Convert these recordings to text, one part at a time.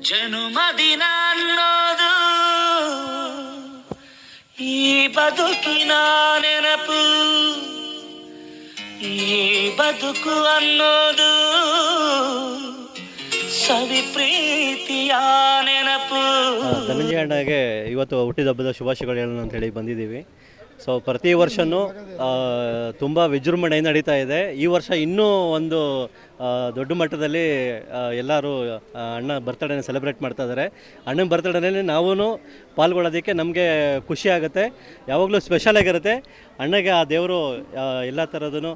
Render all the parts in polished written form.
ಜನುಮದಿನ ಅನ್ನೋದು ಈ ಬದುಕಿನ ನೆನಪು, ಈ ಬದುಕು ಅನ್ನೋದು ಸವಿ ಪ್ರೀತಿಯ ನೆನಪು. ಧನಂಜಯ ಅಣ್ಣಗೆ ಇವತ್ತು ಹುಟ್ಟಿದಬ್ಬದ ಶುಭಾಶಯಗಳು ಹೇಳೋಣ ಅಂತ ಹೇಳಿ ಬಂದಿದ್ದೀವಿ. ಸೊ ಪ್ರತಿ ವರ್ಷವೂ ತುಂಬ ವಿಜೃಂಭಣೆಯಿಂದ ನಡೀತಾ ಇದೆ. ಈ ವರ್ಷ ಇನ್ನೂ ಒಂದು ದೊಡ್ಡ ಮಟ್ಟದಲ್ಲಿ ಎಲ್ಲರೂ ಅಣ್ಣ ಬರ್ತ್ಡೇನ ಸೆಲೆಬ್ರೇಟ್ ಮಾಡ್ತಾ ಇದ್ದಾರೆ. ಅಣ್ಣನ ಬರ್ತ್ಡೇನಲ್ಲಿ ನಾವೂ ಪಾಲ್ಗೊಳ್ಳೋದಕ್ಕೆ ನಮಗೆ ಖುಷಿ ಆಗುತ್ತೆ. ಯಾವಾಗಲೂ ಸ್ಪೆಷಲ್ ಆಗಿರುತ್ತೆ. ಅಣ್ಣಗೆ ಆ ದೇವರು ಎಲ್ಲ ಥರದೂ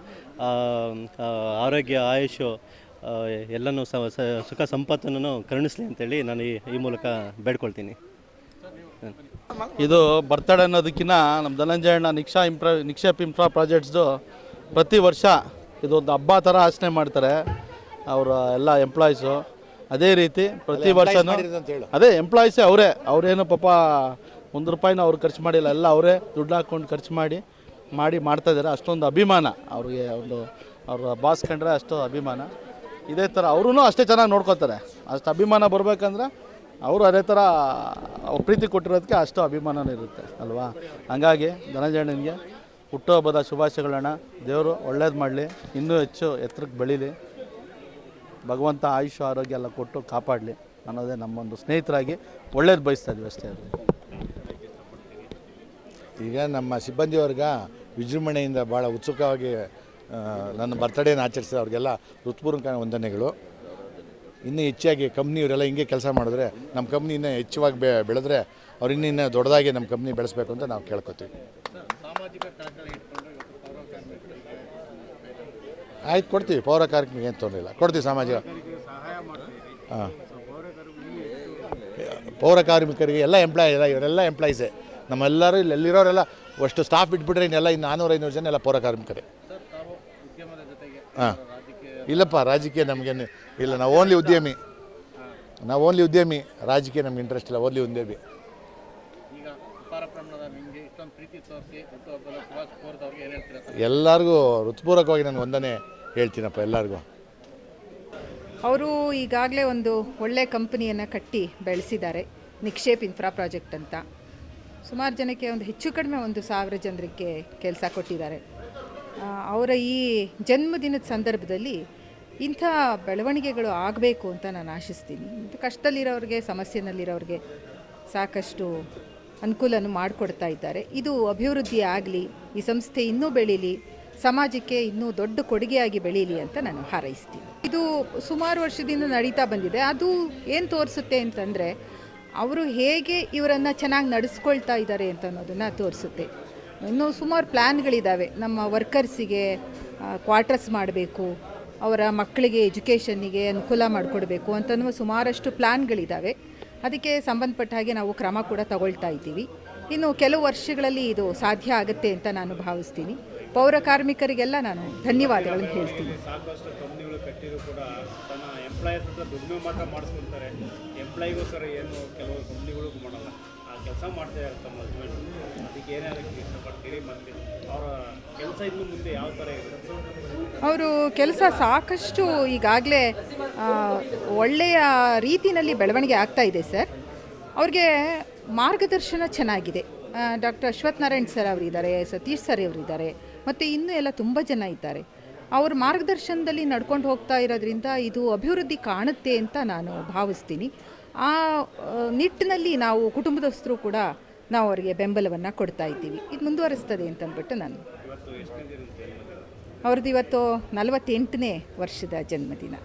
ಆರೋಗ್ಯ, ಆಯುಷು ಎಲ್ಲನೂ ಸುಖ ಸಂಪತ್ತನ್ನು ಕರುಣಿಸಲಿ ಅಂತೇಳಿ ನಾನು ಈ ಮೂಲಕ ಬೇಡ್ಕೊಳ್ತೀನಿ. ಇದು ಬರ್ತಡೇ ಅನ್ನೋದಕ್ಕಿಂತ ನಮ್ಮ ಧನಂಜಯಣ್ಣ ನಿಕ್ಷೇಪ್ ಇನ್ಫ್ರಾ ಪ್ರಾಜೆಕ್ಟ್ಸ್ದು ಪ್ರತಿ ವರ್ಷ ಇದೊಂದು ಹಬ್ಬ ಥರ ಆಚರಣೆ ಮಾಡ್ತಾರೆ ಅವರ ಎಲ್ಲ ಎಂಪ್ಲಾಯೀಸು. ಅದೇ ರೀತಿ ಪ್ರತಿ ವರ್ಷವೂ ಅದೇ ಎಂಪ್ಲಾಯೀಸೇ ಅವರೇನು ಪಾಪ ₹1 ಅವ್ರು ಖರ್ಚು ಮಾಡಿಲ್ಲ, ಎಲ್ಲ ಅವರೇ ದುಡ್ಡು ಹಾಕ್ಕೊಂಡು ಖರ್ಚು ಮಾಡ್ತಾಯಿದ್ದಾರೆ. ಅಷ್ಟೊಂದು ಅಭಿಮಾನ ಅವ್ರಿಗೆ, ಅವ್ರ ಬಾಸ್ ಕಂಡ್ರೆ ಅಷ್ಟು ಅಭಿಮಾನ. ಇದೇ ಥರ ಅವರೂ ಅಷ್ಟೇ ಚೆನ್ನಾಗಿ ನೋಡ್ಕೋತಾರೆ. ಅಷ್ಟು ಅಭಿಮಾನ ಬರಬೇಕಂದ್ರೆ ಅವರು ಅದೇ ಥರ ಪ್ರೀತಿ ಕೊಟ್ಟಿರೋದಕ್ಕೆ ಅಷ್ಟು ಅಭಿಮಾನನೂ ಇರುತ್ತೆ ಅಲ್ವಾ. ಹಾಗಾಗಿ ಧನಂಜಯನಿಗೆ ಹುಟ್ಟುಹಬ್ಬದ ಶುಭಾಶಯಗಳನ್ನ. ದೇವರು ಒಳ್ಳೇದು ಮಾಡಲಿ, ಇನ್ನೂ ಹೆಚ್ಚು ಎತ್ತರಕ್ಕೆ ಬೆಳೀಲಿ, ಭಗವಂತ ಆಯುಷ್ ಆರೋಗ್ಯ ಎಲ್ಲ ಕೊಟ್ಟು ಕಾಪಾಡಲಿ ಅನ್ನೋದೇ ನಮ್ಮೊಂದು ಸ್ನೇಹಿತರಾಗಿ ಒಳ್ಳೇದು ಬಯಸ್ತಾ ಇದ್ವಿ ಅಷ್ಟೇ. ಈಗ ನಮ್ಮ ಸಿಬ್ಬಂದಿಯವ್ರಿಗೆ ವಿಜೃಂಭಣೆಯಿಂದ ಭಾಳ ಉತ್ಸುಕವಾಗಿ ನನ್ನ ಬರ್ತಡೇನ ಆಚರಿಸಿದ ಅವ್ರಿಗೆಲ್ಲ ಹೃತ್ಪೂರ್ವಕ ವಂದನೆಗಳು. ಇನ್ನೂ ಹೆಚ್ಚಾಗಿ ಕಂಪ್ನಿಯವರೆಲ್ಲ ಹಿಂಗೆ ಕೆಲಸ ಮಾಡಿದ್ರೆ ನಮ್ಮ ಕಂಪ್ನಿ ಇನ್ನೂ ಹೆಚ್ಚವಾಗಿ ಬೆಳೆದ್ರೆ ಅವ್ರು ಇನ್ನೂ ದೊಡ್ಡದಾಗಿ ನಮ್ಮ ಕಂಪ್ನಿ ಬೆಳೆಸಬೇಕು ಅಂತ ನಾವು ಕೇಳ್ಕೊತೀವಿ. ಆಯ್ತು, ಕೊಡ್ತೀವಿ. ಪೌರ ಕಾರ್ಮಿಕರಿಗೆ ಏನು ತೊಂದರೆ ಇಲ್ಲ, ಕೊಡ್ತೀವಿ. ಸಾಮಾಜಿಕ ಪೌರ ಕಾರ್ಮಿಕರಿಗೆ ಎಲ್ಲ ಇವರೆಲ್ಲ ಎಂಪ್ಲಾಯೀಸೇ. ನಮ್ಮೆಲ್ಲರೂ ಎಲ್ಲಿರೋರೆಲ್ಲ ಅಷ್ಟು ಸ್ಟಾಫ್ ಬಿಟ್ಬಿಟ್ರೆ ಇನ್ನೆಲ್ಲ 400-500 ಜನ ಎಲ್ಲ ಪೌರ ಕಾರ್ಮಿಕರೇ. ಹಾಂ, ಇಲ್ಲಪ್ಪ, ರಾಜಕೀಯ ನಮಗೇನು ಇಲ್ಲ. ನಾವು ಓನ್ಲಿ ಉದ್ಯಮಿ. ರಾಜಕೀಯ ನಮ್ಗೆ ಇಂಟ್ರೆಸ್ಟ್ ಇಲ್ಲ, ಓನ್ಲಿ ಉದ್ಯಮಿ. ಎಲ್ಲರಿಗೂ ಹೃತ್ಪೂರ್ವಕವಾಗಿ ನಾನು ವಂದನೆ ಹೇಳ್ತೀನಪ್ಪ ಎಲ್ಲರಿಗೂ. ಅವರು ಈಗಾಗಲೇ ಒಂದು ಒಳ್ಳೆ ಕಂಪನಿಯನ್ನು ಕಟ್ಟಿ ಬೆಳೆಸಿದ್ದಾರೆ, ನಿಕ್ಷೇಪ್ ಇನ್ಫ್ರಾ ಪ್ರಾಜೆಕ್ಟ್ ಅಂತ. ಸುಮಾರು ಜನಕ್ಕೆ ಒಂದು ಹೆಚ್ಚು ಕಡಿಮೆ 1,000 ಜನರಿಗೆ ಕೆಲಸ ಕೊಟ್ಟಿದ್ದಾರೆ. ಅವರ ಈ ಜನ್ಮದಿನದ ಸಂದರ್ಭದಲ್ಲಿ ಇಂಥ ಬೆಳವಣಿಗೆಗಳು ಆಗಬೇಕು ಅಂತ ನಾನು ಆಶಿಸ್ತೀನಿ. ಕಷ್ಟದಲ್ಲಿರೋರಿಗೆ, ಸಮಸ್ಯೆನಲ್ಲಿರೋರಿಗೆ ಸಾಕಷ್ಟು ಅನುಕೂಲನೂ ಮಾಡಿಕೊಡ್ತಾ ಇದ್ದಾರೆ. ಇದು ಅಭಿವೃದ್ಧಿ ಆಗಲಿ, ಈ ಸಂಸ್ಥೆ ಇನ್ನೂ ಬೆಳೀಲಿ, ಸಮಾಜಕ್ಕೆ ಇನ್ನೂ ದೊಡ್ಡ ಕೊಡುಗೆಯಾಗಿ ಬೆಳೀಲಿ ಅಂತ ನಾನು ಹಾರೈಸ್ತೀನಿ. ಇದು ಸುಮಾರು ವರ್ಷದಿಂದ ನಡೀತಾ ಬಂದಿದೆ. ಅದು ಏನು ತೋರಿಸುತ್ತೆ ಅಂತಂದರೆ ಅವರು ಹೇಗೆ ಇವರನ್ನು ಚೆನ್ನಾಗಿ ನಡೆಸ್ಕೊಳ್ತಾ ಇದ್ದಾರೆ ಅಂತ ಅನ್ನೋದನ್ನು ತೋರಿಸುತ್ತೆ. ಇನ್ನೂ ಸುಮಾರು ಪ್ಲ್ಯಾನ್ಗಳಿದ್ದಾವೆ. ನಮ್ಮ ವರ್ಕರ್ಸಿಗೆ ಕ್ವಾರ್ಟರ್ಸ್ ಮಾಡಬೇಕು, ಅವರ ಮಕ್ಕಳಿಗೆ ಎಜುಕೇಷನ್ನಿಗೆ ಅನುಕೂಲ ಮಾಡಿಕೊಡ್ಬೇಕು ಅಂತನ್ನುವ ಸುಮಾರಷ್ಟು ಪ್ಲ್ಯಾನ್ಗಳಿದ್ದಾವೆ. ಅದಕ್ಕೆ ಸಂಬಂಧಪಟ್ಟ ಹಾಗೆ ನಾವು ಕ್ರಮ ಕೂಡ ತಗೊಳ್ತಾ ಇದ್ದೀವಿ. ಇನ್ನು ಕೆಲವು ವರ್ಷಗಳಲ್ಲಿ ಇದು ಸಾಧ್ಯ ಆಗುತ್ತೆ ಅಂತ ನಾನು ಭಾವಿಸ್ತೀನಿ. ಪೌರ ಕಾರ್ಮಿಕರಿಗೆಲ್ಲ ನಾನು ಧನ್ಯವಾದಗಳನ್ನು ಹೇಳ್ತೀನಿ. ಸಾಕಷ್ಟು ಕಂಪ್ನಿಗಳು ಕಟ್ಟಿದ್ರು ಕೂಡ ತನ್ನ ಎಂಪ್ಲಾಯೀಸ್ ಹತ್ರ ದುಡಿಮೆ ಮಾತ್ರ ಮಾಡಿಸ್ಕೊಳ್ತಾರೆ. ಎಂಪ್ಲಾಯಿಗೋಸ್ಕರ ಏನು ಕೆಲವು ಕಂಪ್ನಿಗಳು ಮಾಡಲ್ಲ, ಆ ಕೆಲಸ ಮಾಡ್ತಾ ಇರ್ತಾರೆ ತಮ್ಮ ಹಸ್ಬೆಂಡ್. ಅದಕ್ಕೆ ಏನಾದಕ್ಕೆ ಇಷ್ಟಪಡ್ತೀರಿ? ಮತ್ತು ಅವರ ಕೆಲಸ ಇನ್ನು ಮುಂದೆ ಯಾವ ಥರ ಇರುತ್ತೆ? ಅವರು ಕೆಲಸ ಸಾಕಷ್ಟು ಈಗಾಗಲೇ ಒಳ್ಳೆಯ ರೀತಿಯಲ್ಲಿ ಬೆಳವಣಿಗೆ ಆಗ್ತಾ ಇದೆ ಸರ್. ಅವ್ರಿಗೆ ಮಾರ್ಗದರ್ಶನ ಚೆನ್ನಾಗಿದೆ. ಡಾಕ್ಟರ್ ಅಶ್ವಥ್ ನಾರಾಯಣ್ ಸರ್ ಅವರಿದ್ದಾರೆ, ಸತೀಶ್ ಸರ್ ಅವರಿದ್ದಾರೆ, ಮತ್ತು ಇನ್ನೂ ಎಲ್ಲ ತುಂಬ ಜನ ಇದ್ದಾರೆ. ಅವ್ರ ಮಾರ್ಗದರ್ಶನದಲ್ಲಿ ನಡ್ಕೊಂಡು ಹೋಗ್ತಾ ಇರೋದ್ರಿಂದ ಇದು ಅಭಿವೃದ್ಧಿ ಕಾಣುತ್ತೆ ಅಂತ ನಾನು ಭಾವಿಸ್ತೀನಿ. ಆ ನಿಟ್ಟಿನಲ್ಲಿ ನಾವು ಕುಟುಂಬದಸ್ಥರು ಕೂಡ ನಾವು ಅವರಿಗೆ ಬೆಂಬಲವನ್ನು ಕೊಡ್ತಾ ಇದ್ದೀವಿ. ಇದು ಮುಂದುವರಿಸ್ತದೆ ಅಂತಂದ್ಬಿಟ್ಟು ನಾನು. ಅವ್ರದ್ದು ಇವತ್ತು 48ನೇ ವರ್ಷದ ಜನ್ಮದಿನ.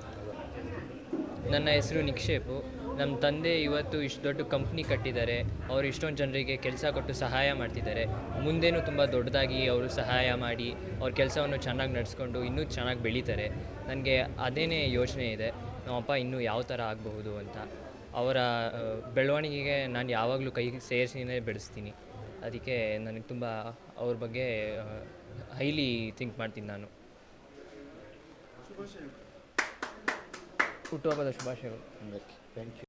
ನನ್ನ ಹೆಸರು ನಿಕ್ಷೇಪು. ನಮ್ಮ ತಂದೆ ಇವತ್ತು ಇಷ್ಟು ದೊಡ್ಡ ಕಂಪ್ನಿ ಕಟ್ಟಿದ್ದಾರೆ. ಅವರು ಇಷ್ಟೊಂದು ಜನರಿಗೆ ಕೆಲಸ ಕೊಟ್ಟು ಸಹಾಯ ಮಾಡ್ತಿದ್ದಾರೆ. ಮುಂದೇನೂ ತುಂಬ ದೊಡ್ಡದಾಗಿ ಅವರು ಸಹಾಯ ಮಾಡಿ ಅವ್ರ ಕೆಲಸವನ್ನು ಚೆನ್ನಾಗಿ ನಡೆಸ್ಕೊಂಡು ಇನ್ನೂ ಚೆನ್ನಾಗಿ ಬೆಳೀತಾರೆ. ನನಗೆ ಅದೇನೇ ಯೋಚನೆ ಇದೆ, ನಮ್ಮಪ್ಪ ಇನ್ನೂ ಯಾವ ಥರ ಆಗಬಹುದು ಅಂತ. ಅವರ ಬೆಳವಣಿಗೆಗೆ ನಾನು ಯಾವಾಗಲೂ ಕೈ ಸೇರಿಸಿನೇ ಬೆಳೆಸ್ತೀನಿ. ಅದಕ್ಕೆ ನನಗೆ ತುಂಬ ಅವ್ರ ಬಗ್ಗೆ ಹೈಲಿ ಥಿಂಕ್ ಮಾಡ್ತೀನಿ ನಾನು. ಹುಟ್ಟುಹಬ್ಬದ ಶುಭಾಶಯಗಳು. Thank you.